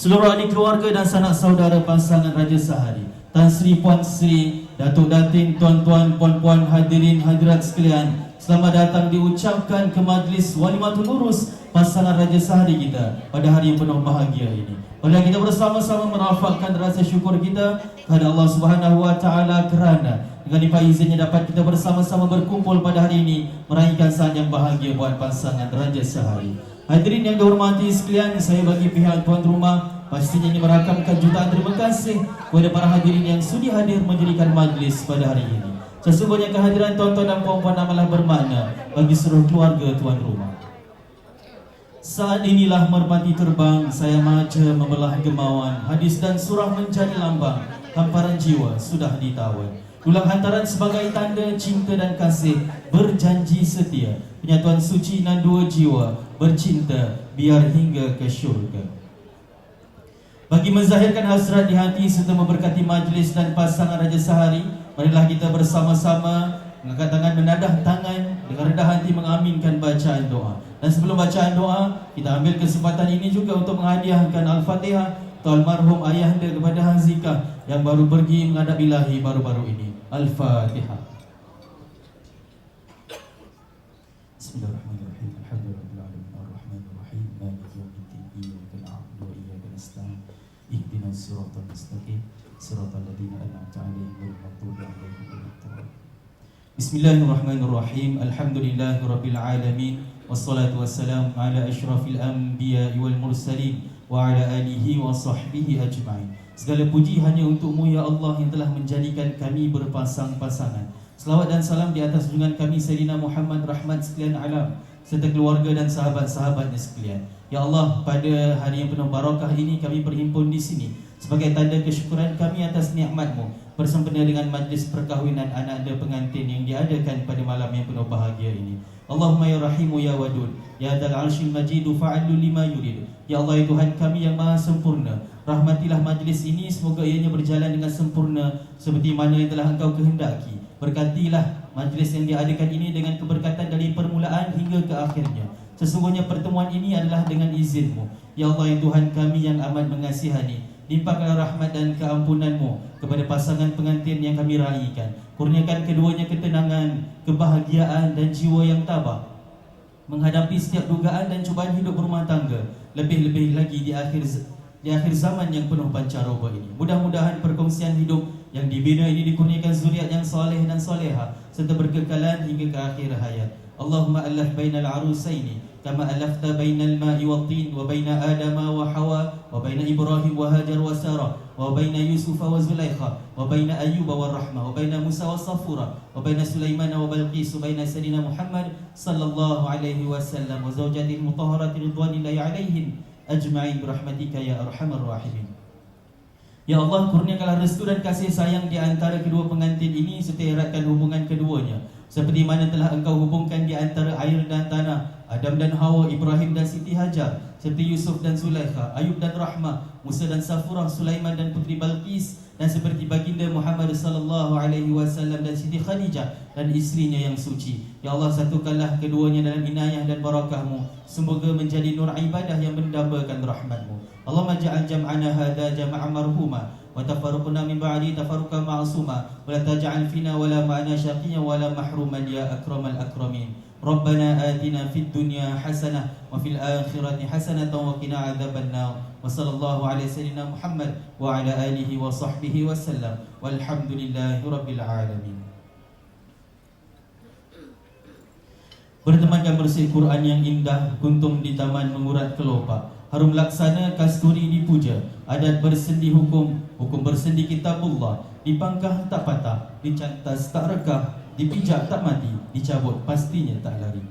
seluruh ahli keluarga dan sanak saudara pasangan Raja Sahari, Tan Sri Puan Sri, Datuk Datin, tuan-tuan, puan-puan, hadirin hadirat sekalian, selamat datang diucapkan ke majlis Walimatul Urus pasangan Raja Sahari kita pada hari yang penuh bahagia ini. Marilah kita bersama-sama merafakkan rasa syukur kita kepada Allah Subhanahu Wa Taala kerana dengan limpah izinnya dapat kita bersama-sama berkumpul pada hari ini meraihkan saat yang bahagia buat pasangan Raja Sahari. Hadirin yang dihormati sekalian, saya bagi pihak tuan rumah pastinya ini merakamkan jutaan terima kasih kepada para hadirin yang sudi hadir menjadikan majlis pada hari ini. Sesungguhnya kehadiran tuan-tuan dan puan-puan amalah bermakna bagi seluruh keluarga tuan rumah. Saat inilah merpati terbang, saya maja membelah gemauan, hadis dan surah menjadi lambang, hamparan jiwa sudah ditawan. Tulang hantaran sebagai tanda cinta dan kasih, berjanji setia, penyatuan suci dan dua jiwa, bercinta biar hingga ke syurga. Bagi menzahirkan hasrat di hati serta memberkati majlis dan pasangan Raja Sahari, marilah kita bersama-sama mengangkat tangan, menadah tangan dengan rendah hati mengaminkan bacaan doa. Dan sebelum bacaan doa, kita ambil kesempatan ini juga untuk menghadiahkan Al-Fatihah untuk almarhum ayahanda kepada Hazikah yang baru pergi menghadap ilahi baru-baru ini. Al-Fatihah. Bismillahirrahmanirrahim. Alhamdulillahirabbil alamin arrahmanirrahim maliki yaumiddin iyyaka na'budu wa iyyaka nasta'in ihdinas siratal mustaqim siratal ladzina an'amta 'alaihim ghairil maghdubi 'alaihim waladdallin. Bismillahirrahmanirrahim. Alhamdulillahirabbil alamin wassalatu wassalamu ala asyrafil anbiya'i wal mursalin wa ala alihi wa sahbihi ajma'in. Segala puji hanya untukmu ya Allah yang telah menjadikan kami berpasang-pasangan. Selawat dan salam di atas junjungan kami Sayyidina Muhammad rahmat sekalian alam serta keluarga dan sahabat-sahabatnya sekalian. Ya Allah, pada hari yang penuh barakah ini kami berhimpun di sini sebagai tanda kesyukuran kami atas nikmat-Mu bersempena dengan majlis perkahwinan anak anda pengantin yang diadakan pada malam yang penuh bahagia ini. Allahumma ya Rahimu ya Wadud ya Dzal Arsyil Majid fa'allu lima yurid. Ya Allah ya Tuhan kami yang maha sempurna, rahmatilah majlis ini, semoga ianya berjalan dengan sempurna seperti mana yang telah Engkau kehendaki. Berkatilah majlis yang diadakan ini dengan keberkatan dari permulaan hingga ke akhirnya. Sesungguhnya pertemuan ini adalah dengan izin-Mu. Ya Allah ya Tuhan kami yang amat mengasihani, limpahkanlah rahmat dan keampunan-Mu kepada pasangan pengantin yang kami raikan. Kurniakan keduanya ketenangan, kebahagiaan dan jiwa yang tabah menghadapi setiap dugaan dan cubaan hidup berumah tangga, lebih-lebih lagi di akhir zaman yang penuh pancaroba ini. Mudah-mudahan perkongsian hidup yang dibina ini dikurniakan zuriat yang soleh dan soleha serta berkekalan hingga ke akhir hayat. Allahumma alaf bainal arusaini kama alafta bainal ma'i wat tin wa baina adama wa hawa wa baina ibrahim wa hajar wa sarah wa baina yusuf wa zulaikha wa baina ayyub wa rahmah wa baina musa wa safura wa baina sulaiman wa balqis wa baina sayyidina muhammad sallallahu alaihi wasallam wa zawjatihi mutahharatin ridwanillahi alaihim ajma'in birahmatika ya arhamar rahimin. Ya Allah, kurniakanlah restu dan kasih sayang di antara kedua pengantin ini serta eratkan hubungan keduanya seperti mana telah Engkau hubungkan di antara air dan tanah, Adam dan Hawa, Ibrahim dan Siti Hajar, serta Yusuf dan Zulaikha, Ayub dan Rahmah, Musa dan Safurah, Sulaiman dan Putri Balqis, dan seperti baginda Muhammad sallallahu alaihi wasallam dan Siti Khadijah dan isterinya yang suci. Ya Allah, satukanlah keduanya dalam inayah dan barakah-Mu, semoga menjadi nur ibadah yang mendambakan rahmat-Mu. Allahumma ja'al jam'ana hadha jam'an marhuma wa tafarruqna min ba'di tafarruqan ma'suma wa la taj'al fina wa la ma'ana syaqiyyan wa la mahruman ya akramal akramin. Rabbana atina fid dunya hasanah wa fil akhirati hasanatan wa qina adzabannar. Wa sallallahu ala sayyidina Muhammad wa ala alihi wa sahbihi wasallam. Walhamdulillahirabbil alamin. Bertemankan bersih Quran yang indah, kuntum di taman mengurat kelopak. Harum laksana kasturi dipuja, adat bersendi hukum, hukum bersendi kitabullah. Dipangkah tak patah, dicantas tak rekah, dipijak tak mati, dicabut pastinya tak lari.